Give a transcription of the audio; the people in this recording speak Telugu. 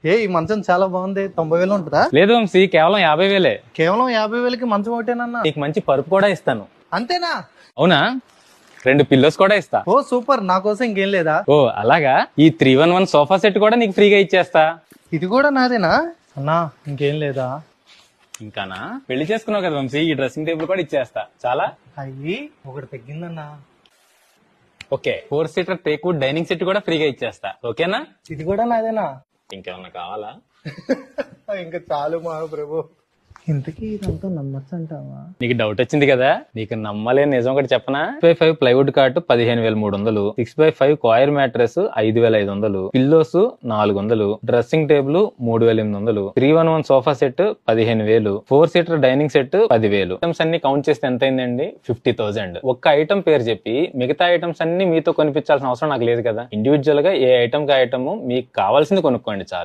ఈ మంచం చాలా బాగుంది. 90,000 ఉంటుందా? లేదు వంశీ, కేవలం 50,000. కేవలం 50,000కి మంచం ఒకటేనన్నా? నీకు మంచి పరుపు కూడా ఇస్తాను. అంతేనా? అవునా, 2 పిల్లోస్ కూడా ఇస్తా. ఓ సూపర్, నా కోసం ఇంకేం లేదా? ఓ అలాగా, ఈ 311 సోఫా సెట్ కూడా నీకు ఫ్రీగా ఇచ్చేస్తా. ఇది కూడా నాదేనా అన్నా? ఇంకేం లేదా? ఇంకానా, పెళ్లి చేసుకున్నావు కదా వంశీ, ఈ డ్రెస్సింగ్ టేబుల్ కూడా ఇచ్చేస్తా. చాలా అయ్యి ఒకటి తగ్గిందన్నా. Okay, 4 seater teakwood dining set కూడా ఫ్రీగా ఇచ్చేస్తా. ఓకేనా? ఇది కూడా నాదేనా? ఇంకేమన్నా కావాలా? ఇంకా చాలు మా ప్రభు. ఇంతకీ ఇదంతా నమ్మచ్చు అంటావా? నీకు డౌట్ వచ్చింది కదా, నీకు నమ్మలేని నిజం ఒకటి చెప్పనా? 6x5 plywood cot 15,300, 6x5 coir mattress 5,500, pillows 400, dressing table 3,800, 311 sofa set 15,000, 4 seater dining set 10,000. Items అన్ని కౌంట్ చేస్తే ఎంత అయిందండి? 50,000. ఒక్క ఐటమ్ పేరు చెప్పి మిగతా ఐటమ్స్ అన్ని మీతో కొనిపించాల్సిన అవసరం నాకు లేదు కదా. ఇండివిజువల్ గా ఏ ఐటమ్ కి ఐటమ్ మీకు కావాల్సింది కొనుక్కోండి చాలు.